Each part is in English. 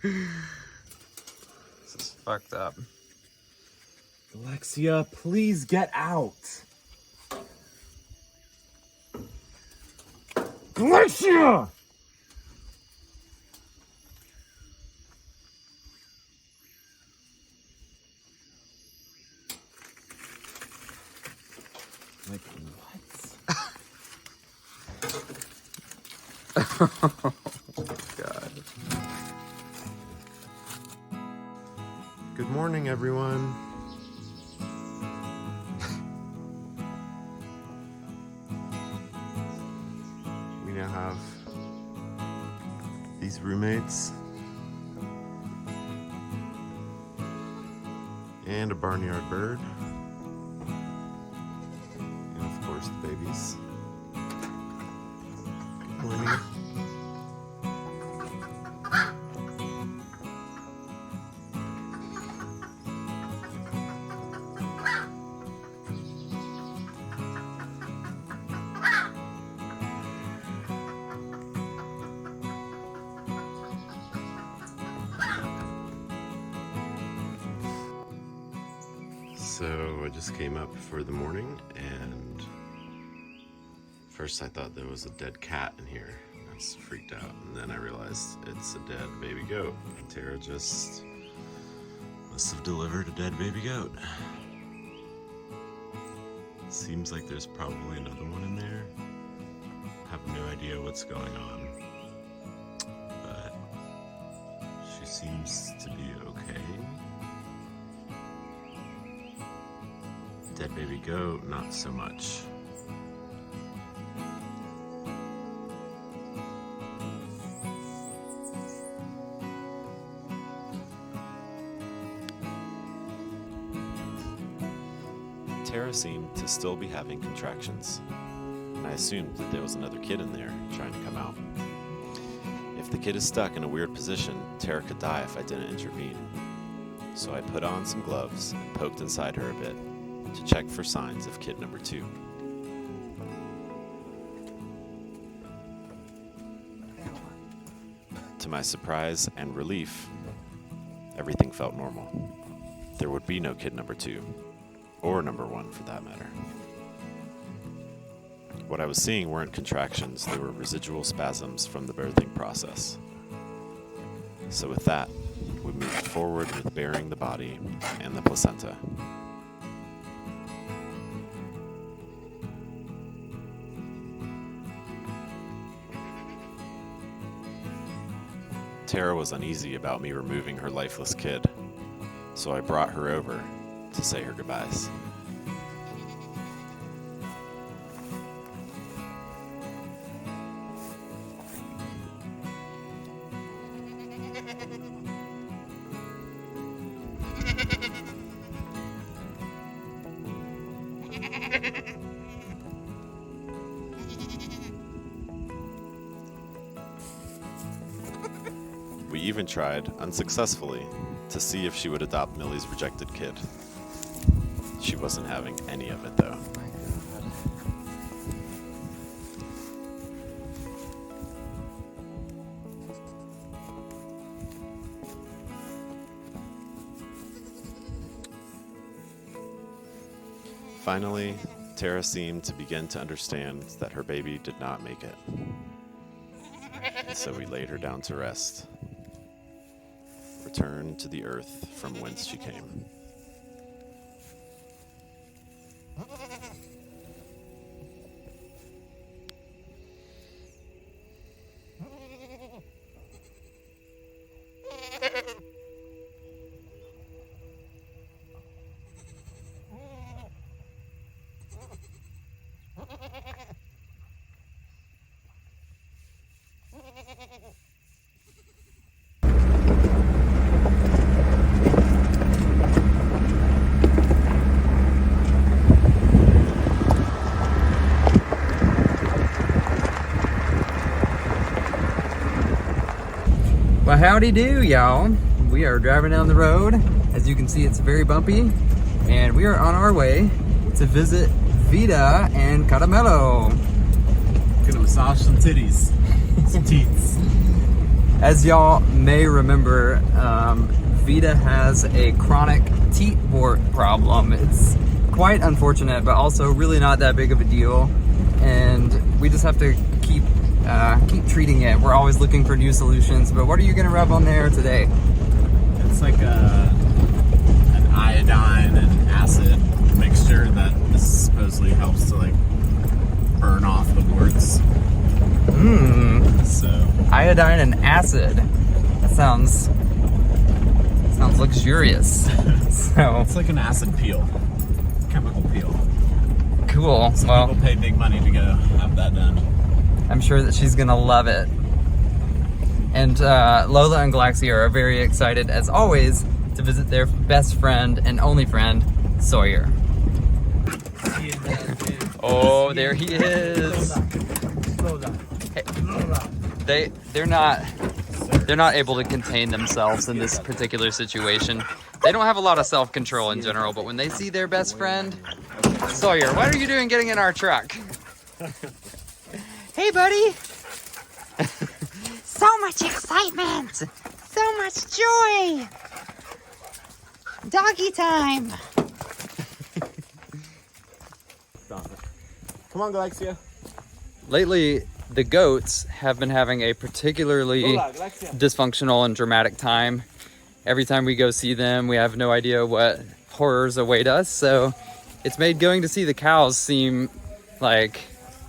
This is fucked up. Alexia, please get out. Alexia! Like, what? Oh God. Good morning, everyone. We now have these roommates and a barnyard bird. And of course the babies. Good morning. So I just came up for the morning, and first I thought there was a dead cat in here. I was freaked out, and then I realized it's a dead baby goat. Tara just must have delivered a dead baby goat. Seems like there's probably another one in there. Have no idea what's going on, but she seems to be okay. Dead baby goat, not so much. Tara seemed to still be having contractions, and I assumed that there was another kid in there trying to come out. If the kid is stuck in a weird position, Tara could die if I didn't intervene. So I put on some gloves and poked inside her a bit to check for signs of kid number 2. To my surprise and relief, everything felt normal. There would be no kid number 2, or number 1 for that matter. What I was seeing weren't contractions, they were residual spasms from the birthing process. So with that, we moved forward with burying the body and the placenta. Tara was uneasy about me removing her lifeless kid, so I brought her over to say her goodbyes. We even tried, unsuccessfully, to see if she would adopt Millie's rejected kid. She wasn't having any of it, though. Finally, Tara seemed to begin to understand that her baby did not make it. So we laid her down to rest, returned to the earth from whence she came. Well, howdy do, y'all. We are driving down the road. As you can see, it's very bumpy, and we are on our way to visit Vida and Caramelo. Gonna massage some titties. Some teats. As y'all may remember, Vita has a chronic teat wart problem. It's quite unfortunate, but also really not that big of a deal. And we just have to keep treating it. We're always looking for new solutions. But what are you gonna rub on there today? It's like an iodine and acid mixture that supposedly helps to like burn off the warts. So Iodine and acid. That sounds luxurious. So it's like an acid peel, chemical peel. cool. Some Well, people pay big money to go have that done. I'm sure that she's gonna love it. And Lola and Galaxy are very excited, as always, to visit their best friend and only friend, Sawyer. Oh, there he is. Hey, they're not able to contain themselves in this particular situation. They don't have a lot of self-control in general, but when they see their best friend, Sawyer, what are you doing getting in our truck? Hey, buddy. So much excitement! So much joy! Doggy time! Come on, Galaxia. Lately, the goats have been having a particularly dysfunctional and dramatic time. Every time we go see them, we have no idea what horrors await us. So it's made going to see the cows seem like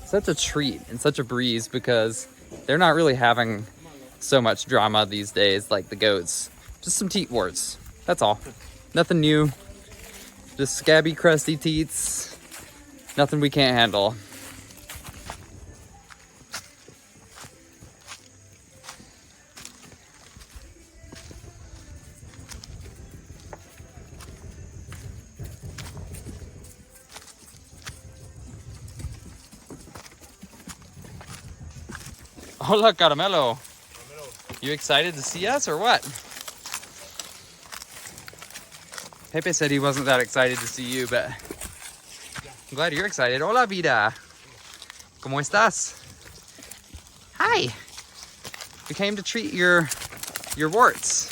such a treat and such a breeze, because they're not really having so much drama these days like the goats. Just some teat warts. That's all. Nothing new. Just scabby, crusty teats. Nothing we can't handle. Hola, Caramelo. You excited to see us or what? Pepe said he wasn't that excited to see you, but I'm glad you're excited. Hola, vida. ¿Cómo estás? Hi. We came to treat your warts.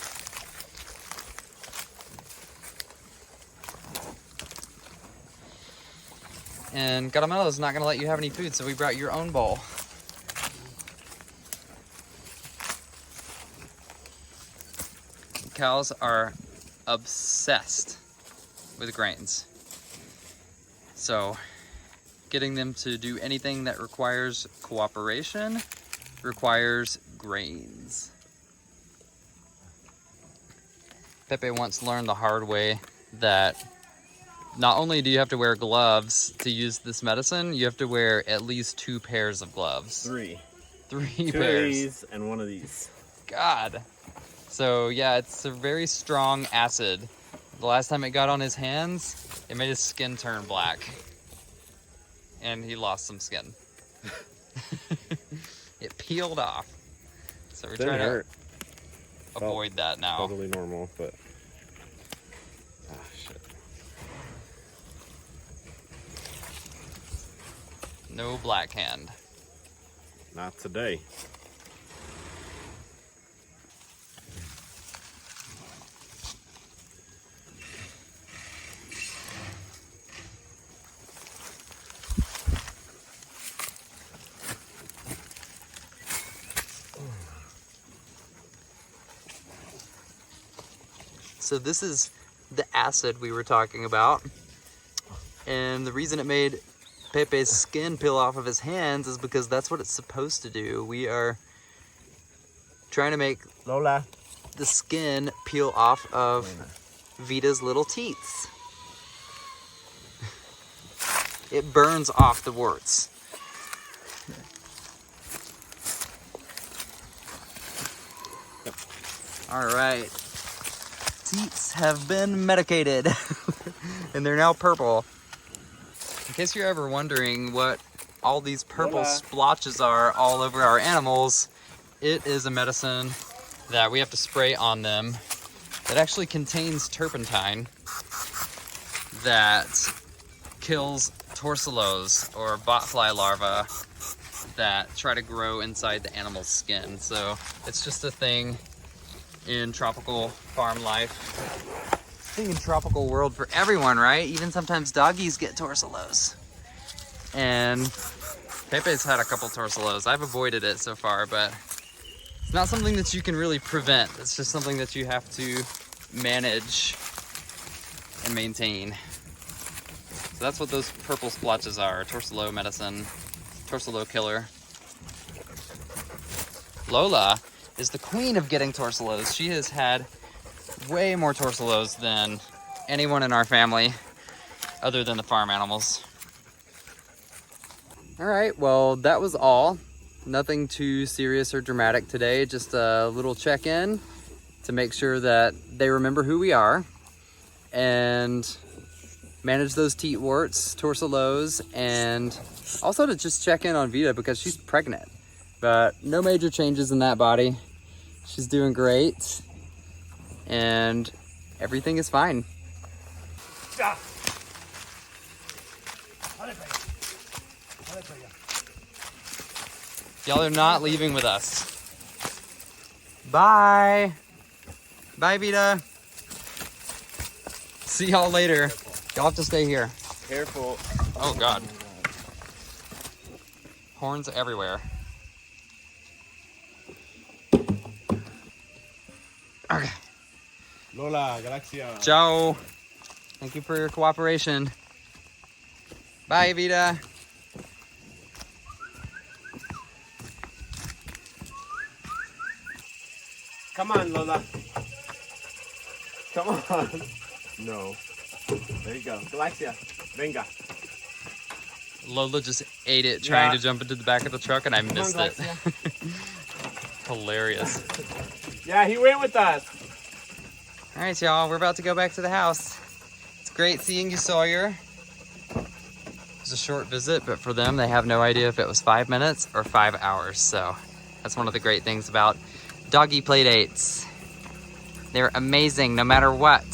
And Caramelo's not gonna let you have any food, so we brought your own bowl. Cows are obsessed with grains. So getting them to do anything that requires cooperation requires grains. Pepe once learned the hard way that not only do you have to wear gloves to use this medicine, you have to wear at least 2 pairs of gloves. Three 3 Two pairs. of these and one of these. God. So yeah, it's a very strong acid. The last time it got on his hands, it made his skin turn black. And he lost some skin. It peeled off. So we're trying to avoid that now. Totally normal, but shit. No black hand. Not today. So this is the acid we were talking about. And the reason it made Pepe's skin peel off of his hands is because that's what it's supposed to do. We are trying to make Lola. the skin peel off of Vita's little teats. It burns off the warts. All right. Teats have been medicated and they're now purple. In case you're ever wondering what all these purple splotches are all over our animals, it is a medicine that we have to spray on them that actually contains turpentine that kills torsilloes or botfly larvae that try to grow inside the animal's skin. So it's just a thing in tropical farm life. Thing in tropical world for everyone, right? Even sometimes doggies get torsolos. And Pepe's had a couple torsolos. I've avoided it so far, but it's not something that you can really prevent. It's just something that you have to manage and maintain. So that's what those purple splotches are. Torsolo medicine, torsolo killer. Lola is the queen of getting torsolos. She has had way more torsolos than anyone in our family other than the farm animals. All right, well, that was all. Nothing too serious or dramatic today, just a little check-in to make sure that they remember who we are and manage those teat warts, torsolos, and also to just check in on Vita because she's pregnant. But no major changes in that body. She's doing great and everything is fine. Y'all are not leaving with us. Bye. Bye, Vita. See y'all later. Y'all have to stay here. Careful. Oh, God. Horns everywhere. Okay. Lola, Galaxia. Ciao. Thank you for your cooperation. Bye, Vita. Come on, Lola. Come on. No. There you go. Galaxia. Venga. Lola just ate it trying Yeah. to jump into the back of the truck and I Come missed on, it. Hilarious. Yeah, he went with us. All right, y'all, we're about to go back to the house. It's great seeing you, Sawyer. It was a short visit, but for them, they have no idea if it was 5 minutes or 5 hours. So that's one of the great things about doggy play dates. They're amazing no matter what.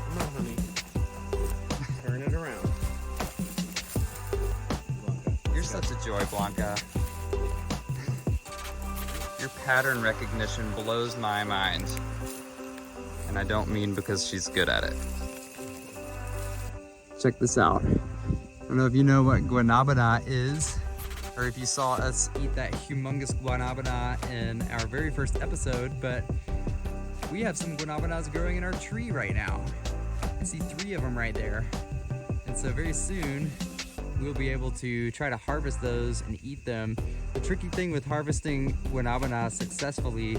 Come on, honey. Turn it around. You're such a joy, Blanca. Your pattern recognition blows my mind. And I don't mean because she's good at it. Check this out. I don't know if you know what guanabana is, or if you saw us eat that humongous guanabana in our very first episode, but we have some guanabanas growing in our tree right now. I see 3 of them right there. And so very soon, we'll be able to try to harvest those and eat them. The tricky thing with harvesting guanabana successfully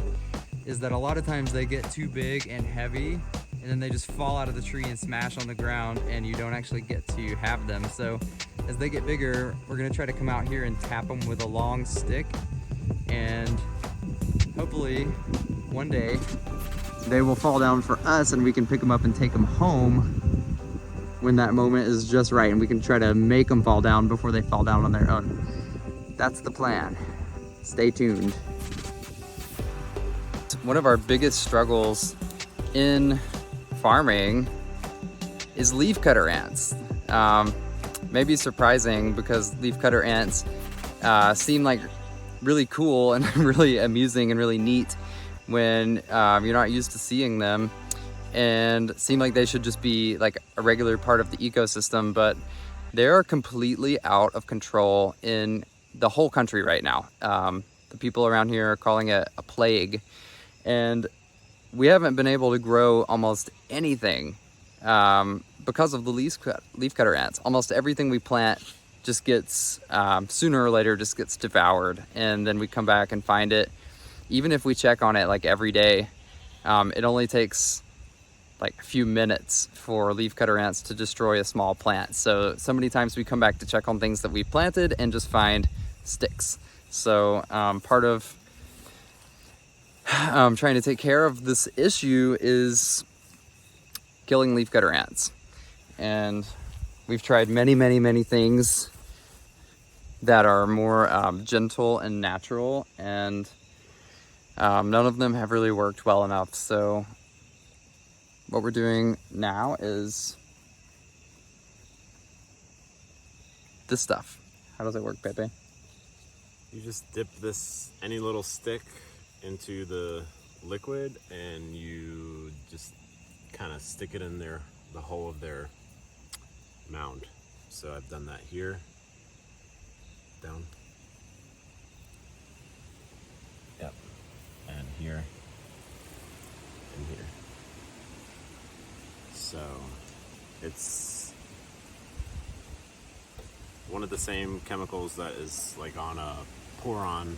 is that a lot of times they get too big and heavy and then they just fall out of the tree and smash on the ground and you don't actually get to have them. So as they get bigger, we're gonna try to come out here and tap them with a long stick, and hopefully one day they will fall down for us and we can pick them up and take them home when that moment is just right, and we can try to make them fall down before they fall down on their own. That's the plan. Stay tuned. One of our biggest struggles in farming is leafcutter ants. Maybe surprising because leafcutter ants seem like really cool and really amusing and really neat when you're not used to seeing them, and seem like they should just be like a regular part of the ecosystem, but they are completely out of control in the whole country right now. The people around here are calling it a plague, and we haven't been able to grow almost anything because of the leafcutter ants. Almost everything we plant just gets, sooner or later, just gets devoured, and then we come back and find it. Even if we check on it like every day, it only takes like a few minutes for leafcutter ants to destroy a small plant. So many times we come back to check on things that we planted and just find sticks. So part of trying to take care of this issue is killing leafcutter ants. And we've tried many things that are more gentle and natural, and none of them have really worked well enough. So what we're doing now is this stuff. How does it work, Pepe? You just dip any little stick into the liquid, and you just kind of stick it in the hole of their mound. So I've done that here, down, yep, and here, and here. So it's one of the same chemicals that is like on a pour-on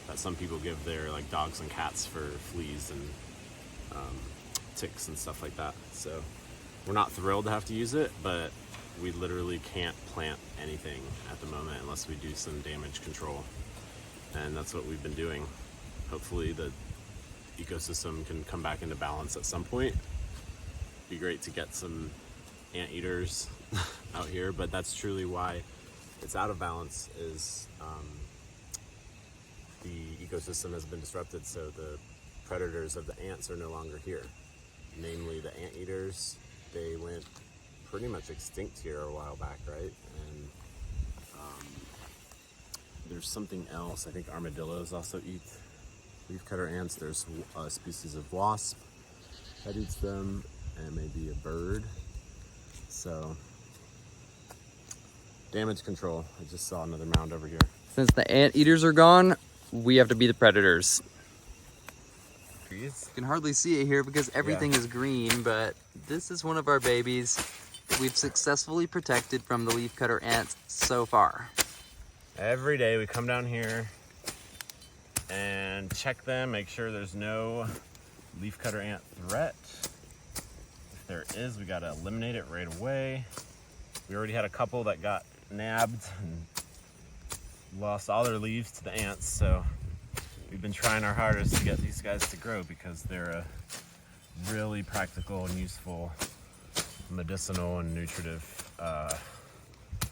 that some people give their like dogs and cats for fleas and ticks and stuff like that. So we're not thrilled to have to use it, but we literally can't plant anything at the moment unless we do some damage control, and that's what we've been doing. Hopefully the ecosystem can come back into balance at some point. Be great to get some anteaters out here, but that's truly why it's out of balance, is the ecosystem has been disrupted, so the predators of the ants are no longer here. Namely the anteaters, they went pretty much extinct here a while back, right? And there's something else. I think armadillos also eat leafcutter ants. There's a species of wasp that eats them, and maybe a bird. So damage control. I just saw another mound over here. Since the anteaters are gone, we have to be the predators. You can hardly see it here because everything is green, but this is one of our babies that we've successfully protected from the leafcutter ants so far. Every day we come down here and check them, make sure there's no leafcutter ant threat. If there is, we gotta eliminate it right away. We already had a couple that got nabbed and lost all their leaves to the ants, so we've been trying our hardest to get these guys to grow because they're a really practical and useful medicinal and nutritive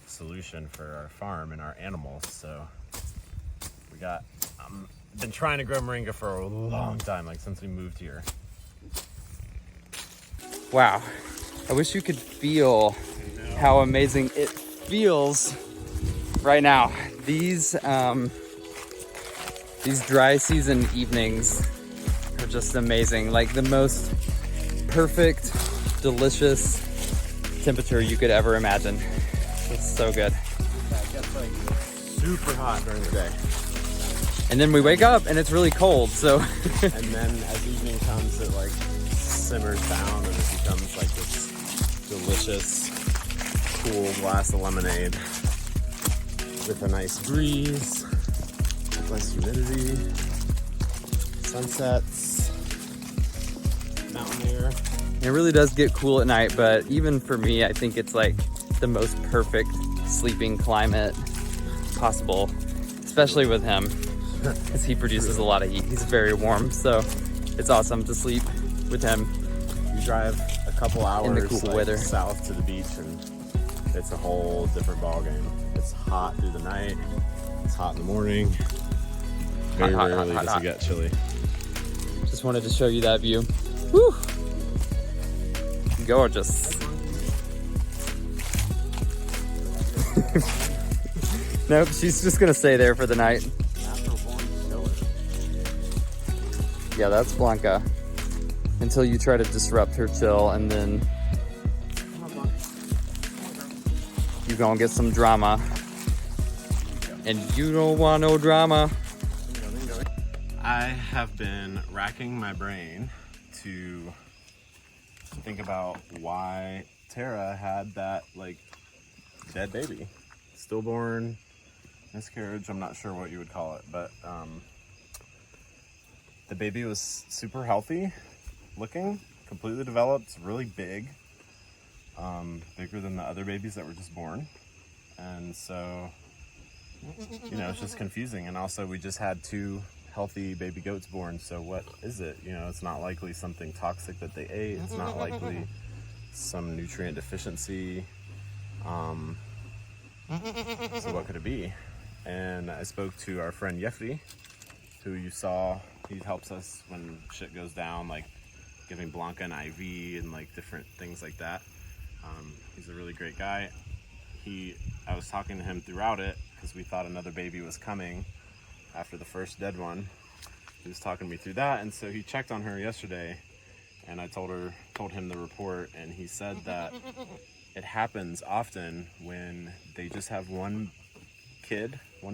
solution for our farm and our animals. So we got been trying to grow moringa for a long time, like since we moved here. Wow, I wish you could feel how amazing it feels right now. These dry season evenings are just amazing. Like the most perfect, delicious temperature you could ever imagine. It's so good. Yeah, it gets like super hot during the day. And then we wake up and it's really cold, so. And then as evening comes, it like simmers down and it becomes like this delicious, cool glass of lemonade with a nice breeze, less humidity, sunsets, mountain air. It really does get cool at night, but even for me, I think it's like the most perfect sleeping climate possible, especially with him, because he produces a lot of heat. He's very warm, so it's awesome to sleep with him. You drive a couple hours in the cool weather south to the beach and it's a whole different ball game. It's hot through the night, it's hot in the morning. Very rarely does it get chilly. Just wanted to show you that view. Whew. Gorgeous. Nope, she's just gonna stay there for the night. Yeah, that's Blanca. Until you try to disrupt her chill, and then you're gonna get some drama. And you don't want no drama. I have been racking my brain to think about why Tara had that like dead baby, stillborn, miscarriage. I'm not sure what you would call it, but the baby was super healthy looking, completely developed, really big, bigger than the other babies that were just born. And so, you know, it's just confusing. And also we just had 2 healthy baby goats born, so what is it? You know, it's not likely something toxic that they ate. It's not likely some nutrient deficiency. So what could it be? And I spoke to our friend Jeffrey, who you saw. He helps us when shit goes down, like giving Blanca an IV and like different things like that. He's a really great guy. I was talking to him throughout it because we thought another baby was coming after the first dead one. He was talking to me through that, and so he checked on her yesterday, and I told him the report, and he said that it happens often when they just have one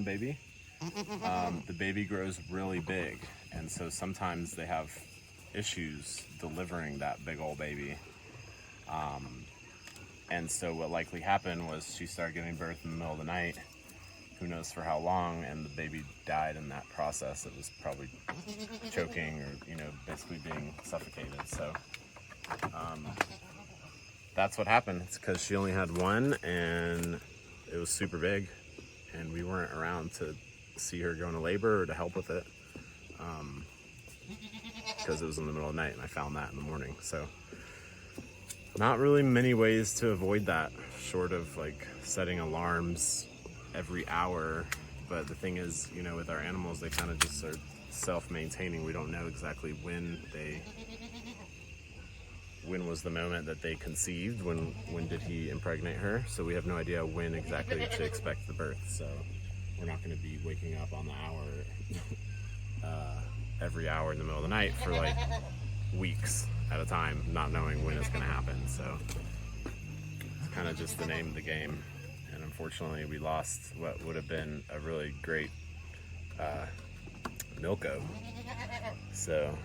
baby. The baby grows really big, and so sometimes they have issues delivering that big old baby. And so what likely happened was she started giving birth in the middle of the night, who knows for how long, and the baby died in that process. It was probably choking or, basically being suffocated. So that's what happened. It's because she only had one, and it was super big, and we weren't around to see her go into labor or to help with it, because it was in the middle of the night, and I found that in the morning. So not really many ways to avoid that, short of like setting alarms every hour. But the thing is, with our animals, they kind of just are self-maintaining. We don't know exactly when was the moment that they conceived, when did he impregnate her, so we have no idea when exactly to expect the birth. So we're not going to be waking up on the hour every hour in the middle of the night for like weeks at a time, not knowing when it's going to happen. So it's kind of just the name of the game. And unfortunately, we lost what would have been a really great milko. So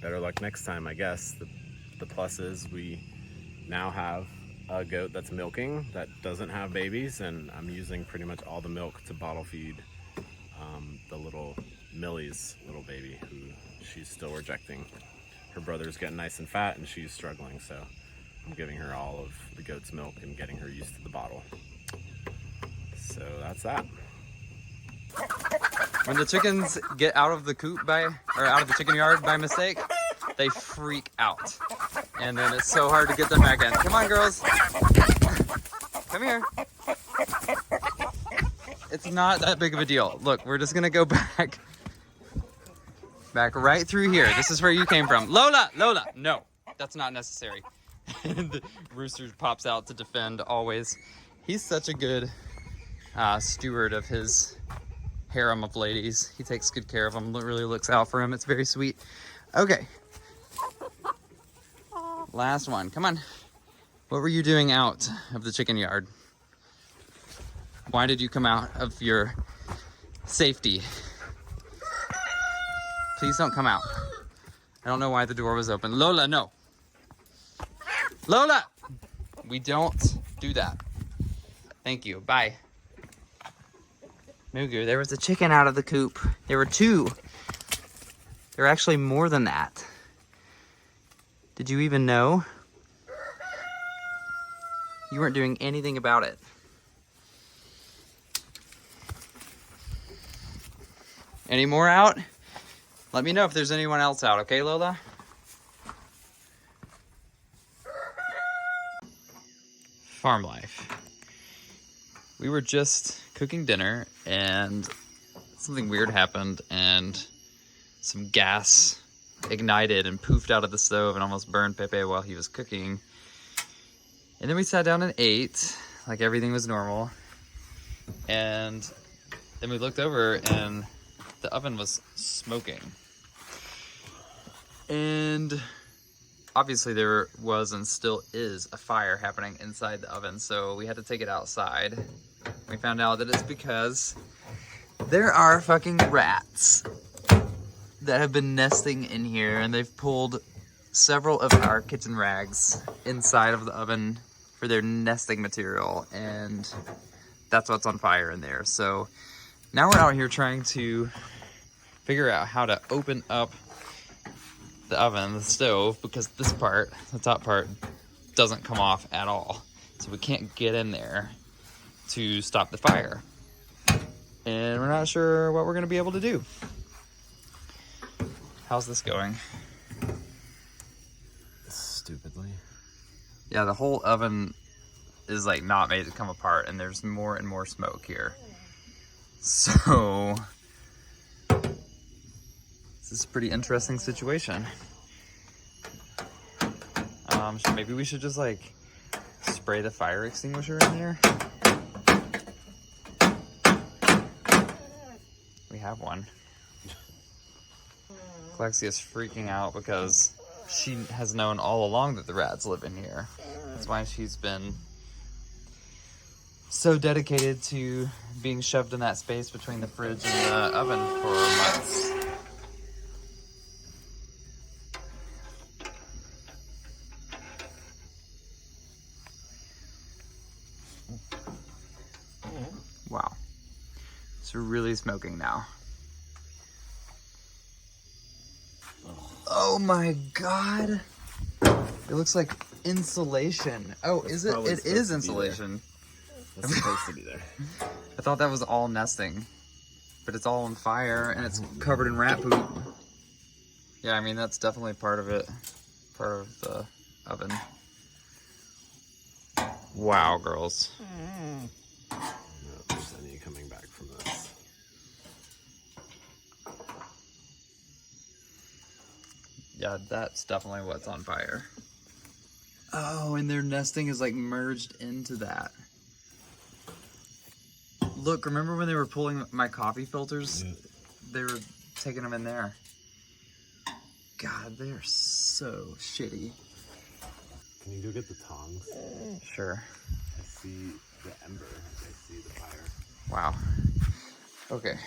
better luck next time, I guess. The plus is we now have a goat that's milking that doesn't have babies, and I'm using pretty much all the milk to bottle feed the little Millie's little baby, who she's still rejecting. Her brother's getting nice and fat, and she's struggling, so I'm giving her all of the goat's milk and getting her used to the bottle. So that's that. When the chickens get out of the coop out of the chicken yard by mistake, they freak out. And then it's so hard to get them back in. Come on, girls. Come here. It's not that big of a deal. Look, we're just gonna go back right through here. This is where you came from. Lola, no, that's not necessary. And the rooster pops out to defend always. He's such a good steward of his harem of ladies. He takes good care of them, really looks out for him. It's very sweet. Okay. Last one, come on. What were you doing out of the chicken yard? Why did you come out of your safety? Please don't come out. I don't know why the door was open. Lola, no. Lola! We don't do that. Thank you, bye. Mugu, there was a chicken out of the coop. There were two. There were actually more than that. Did you even know? You weren't doing anything about it. Any more out? Let me know if there's anyone else out, okay, Lola? Farm life. We were just cooking dinner and something weird happened, and some gas ignited and poofed out of the stove and almost burned Pepe while he was cooking. And then we sat down and ate like everything was normal. And then we looked over and the oven was smoking. And obviously there was and still is a fire happening inside the oven, so we had to take it outside. We found out that it's because there are fucking rats that have been nesting in here, and they've pulled several of our kitchen rags inside of the oven for their nesting material, and that's what's on fire in there. So now we're out here trying to figure out how to open up the oven, the stove, because this part, the top part, doesn't come off at all. So we can't get in there to stop the fire. And we're not sure what we're gonna be able to do. How's this going? Stupidly. Yeah, the whole oven is like not made to come apart, and there's more and more smoke here. So this is a pretty interesting situation. Maybe we should just like spray the fire extinguisher in here. We have one. Galaxia's freaking out because she has known all along that the rats live in here. That's why she's been so dedicated to being shoved in that space between the fridge and the oven for months. Wow. It's really smoking now. Oh my god. It looks like insulation. Oh, is it? It is insulation. That's supposed to be there. I thought that was all nesting, but it's all on fire and it's covered in rat poop. Yeah, I mean, that's definitely part of it. Part of the oven. Wow, girls. I don't know if there's any coming back from this. Yeah, that's definitely what's on fire. Oh, and their nesting is like merged into that. Look, remember when they were pulling my coffee filters? Yeah. They were taking them in there. God, they are so shitty. Can you go get the tongs? Sure. I see the ember. I see the fire. Wow. Okay.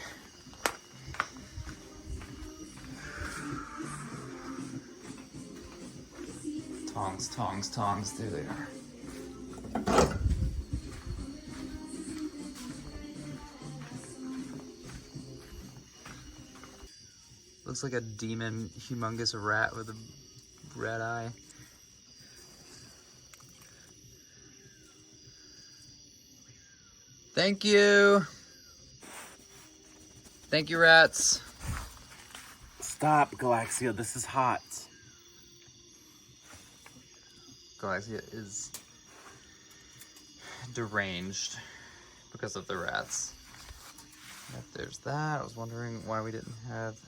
Tongs, tongs, tongs. There they are. Looks like a demon, humongous rat with a red eye. Thank you. Thank you, rats. Stop, Galaxia. This is hot. Galaxia is deranged because of the rats. Yep, there's that. I was wondering why we didn't have,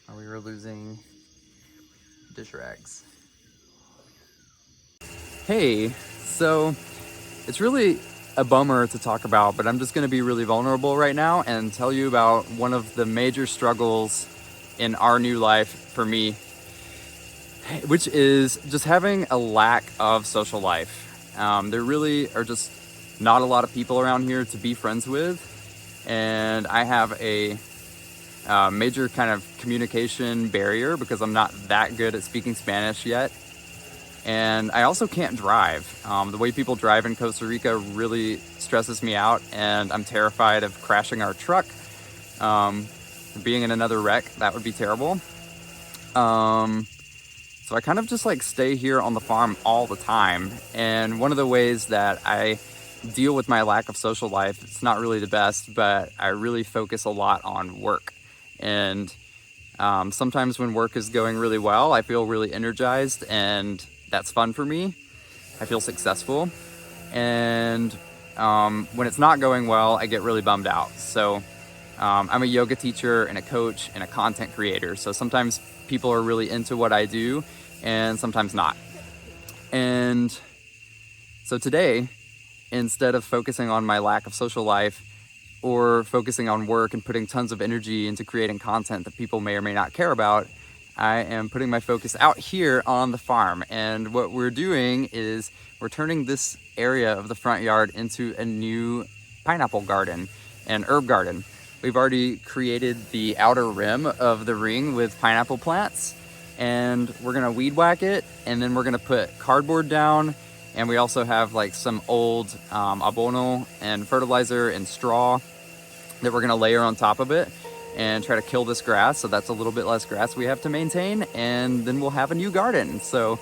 why we were losing dish rags. Hey, so it's really a bummer to talk about, but I'm just going to be really vulnerable right now and tell you about one of the major struggles in our new life for me, which is just having a lack of social life. There really are just not a lot of people around here to be friends with, and I have a major kind of communication barrier because I'm not that good at speaking Spanish yet. And I also can't drive. The way people drive in Costa Rica really stresses me out, and I'm terrified of crashing our truck. Being in another wreck, that would be terrible. So I kind of just like stay here on the farm all the time. And one of the ways that I deal with my lack of social life, it's not really the best, but I really focus a lot on work. And sometimes when work is going really well, I feel really energized, and that's fun for me. I feel successful. And when it's not going well, I get really bummed out. So I'm a yoga teacher and a coach and a content creator. So sometimes people are really into what I do and sometimes not. And so today, instead of focusing on my lack of social life or focusing on work and putting tons of energy into creating content that people may or may not care about, I am putting my focus out here on the farm. And what we're doing is we're turning this area of the front yard into a new pineapple garden and herb garden. We've already created the outer rim of the ring with pineapple plants, and we're gonna weed whack it, and then we're gonna put cardboard down, and we also have like some old abono and fertilizer and straw that we're gonna layer on top of it and try to kill this grass, so that's a little bit less grass we have to maintain, and then we'll have a new garden. So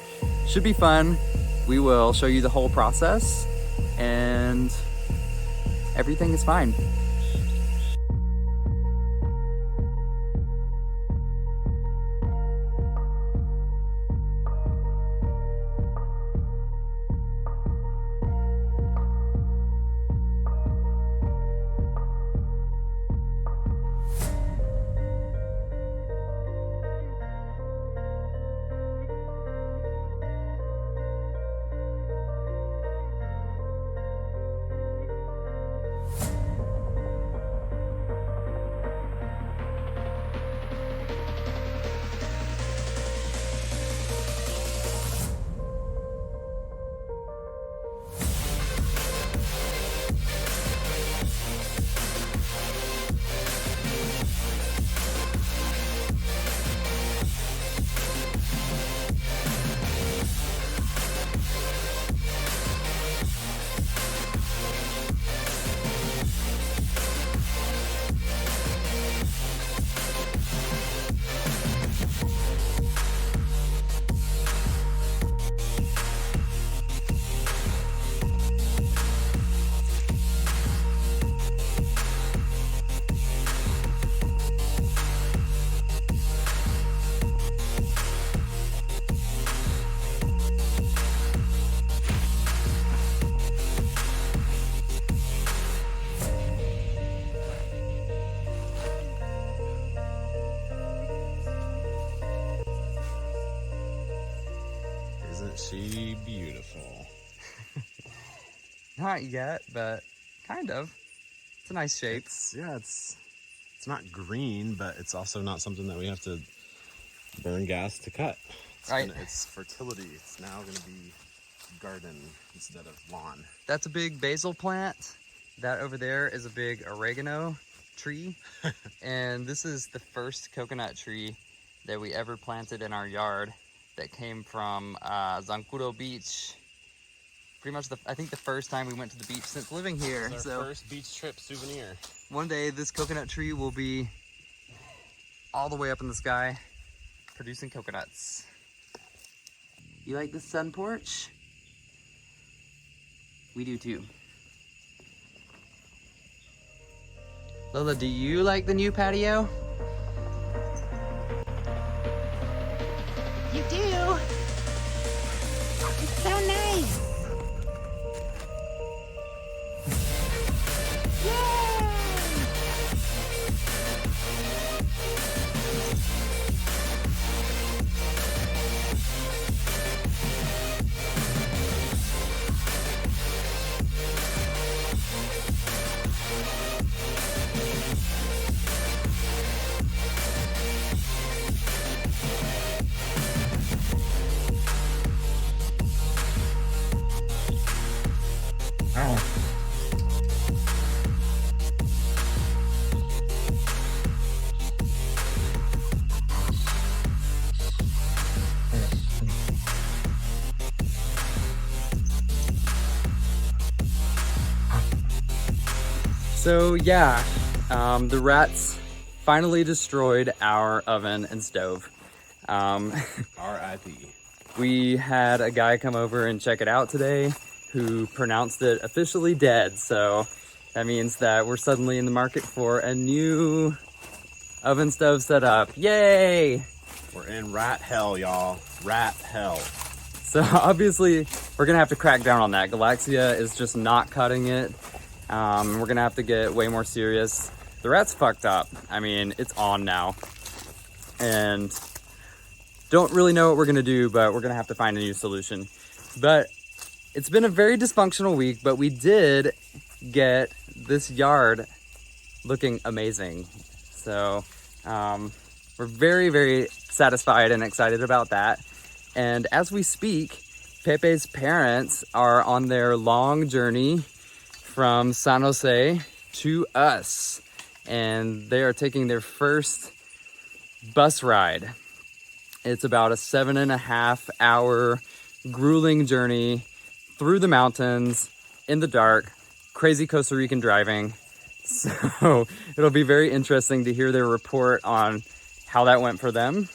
should be fun. We will show you the whole process, and everything is fine. Isn't she beautiful? Not yet, but kind of. It's a nice shape. It's not green, but it's also not something that we have to burn gas to cut. Right. It's fertility. It's now going to be garden instead of lawn. That's a big basil plant. That over there is a big oregano tree. And this is the first coconut tree that we ever planted in our yard that came from Zancuro Beach. Pretty much, I think the first time we went to the beach since living here. It's our first beach trip souvenir. One day this coconut tree will be all the way up in the sky producing coconuts. You like the sun porch? We do too. Lola, do you like the new patio? You do? It's so nice. So yeah, the rats finally destroyed our oven and stove. R.I.P. We had a guy come over and check it out today who pronounced it officially dead. So that means that we're suddenly in the market for a new oven stove setup. Yay! We're in rat hell, y'all. Rat hell. So obviously we're gonna have to crack down on that. Galaxia is just not cutting it. We're gonna have to get way more serious. The rat's fucked up. I mean, it's on now. And don't really know what we're gonna do, but we're gonna have to find a new solution. But it's been a very dysfunctional week, but we did get this yard looking amazing. So we're very, very satisfied and excited about that. And as we speak, Pepe's parents are on their long journey from San Jose to us. And they are taking their first bus ride. It's about a 7.5 hour grueling journey through the mountains in the dark, crazy Costa Rican driving. So it'll be very interesting to hear their report on how that went for them.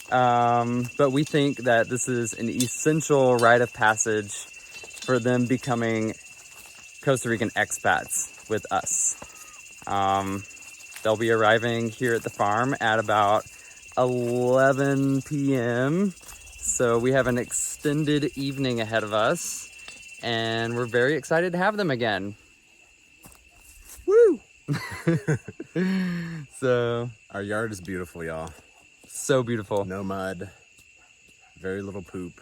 But we think that this is an essential rite of passage for them becoming Costa Rican expats with us. They'll be arriving here at the farm at about 11 p.m. So we have an extended evening ahead of us, and we're very excited to have them again. Woo! So Our yard is beautiful, y'all. so beautiful. No mud, very little poop.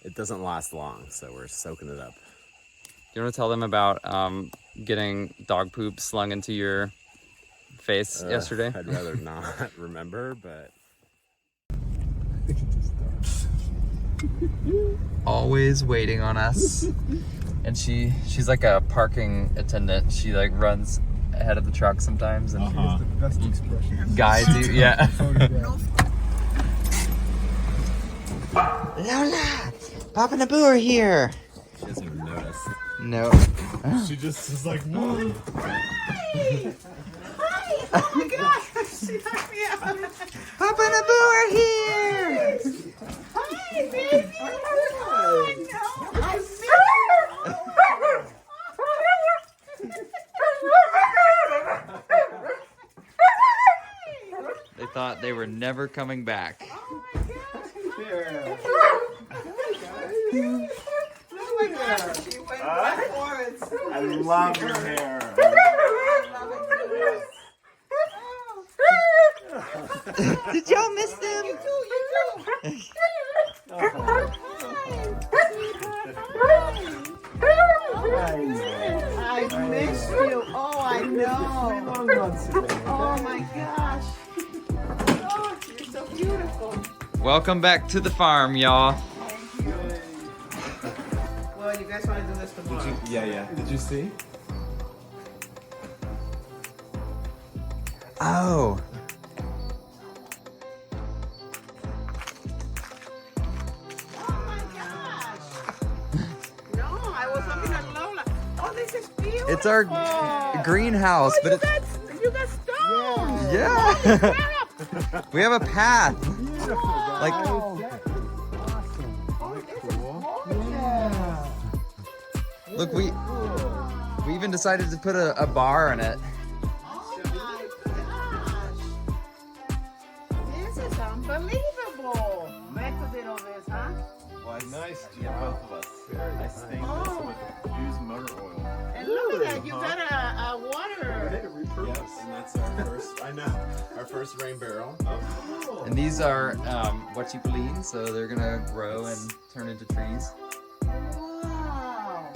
It doesn't last long, so we're soaking it up. You want to tell them about getting dog poop slung into your face yesterday? I'd rather not remember, but Always waiting on us. And she's like a parking attendant. She like runs ahead of the truck sometimes and Best expression. guides you. Yeah. Lola, Papa and Abu are here. she doesn't even notice. No. She just is like, no. Hi! Oh my gosh! She knocked me out. Papa and Abu are here. Hi, baby. Oh, no. I miss you. They thought they were never coming back. Oh my gosh. Yeah. Oh my gosh. You went backwards. I love your hair. I love it. Did y'all miss them? You too. I missed you. Oh, I know. Oh my gosh. Oh, you're so beautiful. Welcome back to the farm, y'all. Well, you guys want to do this tomorrow? Yeah. Did you see? Oh. Oh my gosh. No, I was looking at Lola. Oh, this is beautiful. It's our greenhouse, Oh, but you it's got stones. yeah. We have a path. Like Oh, this is gorgeous. look, we even decided to put a bar in it. Oh my gosh. This is unbelievable. Make a bit of this, huh? Well, nice to both of us. I stained this with used motor oil. And look at that, you got a water. Yes, and that's our first. I know our first rain barrel. And these are what you clean, so they're gonna grow and turn into trees. Wow.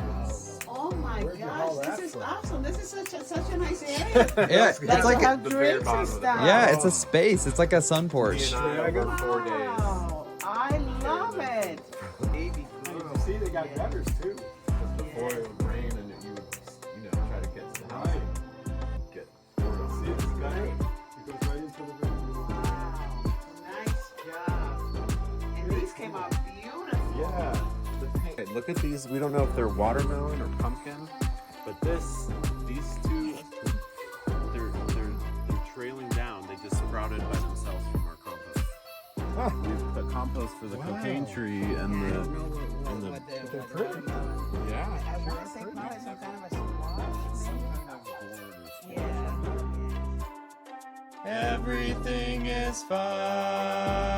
Oh my gosh, this is awesome. This is such a nice area. Yeah, it's like have drinks and stuff. yeah, it's a space. It's like a sun porch. Over 4 days. Wow, I love it. See, they got gutters too. Before it would rain, and you know, try to get to the house. And get See, it's gutter. It goes right into the room. Wow, nice job. And these came out beautiful. Yeah. Hey, look at these. We don't know if they're watermelon or pumpkin, but these two, they're trailing down. They just sprouted by themselves from our compost. We put compost for the cocaine tree and the They're pretty. yeah. I want to say probably some kind of a squash. Some kind of gourd or Yeah. Everything is fine.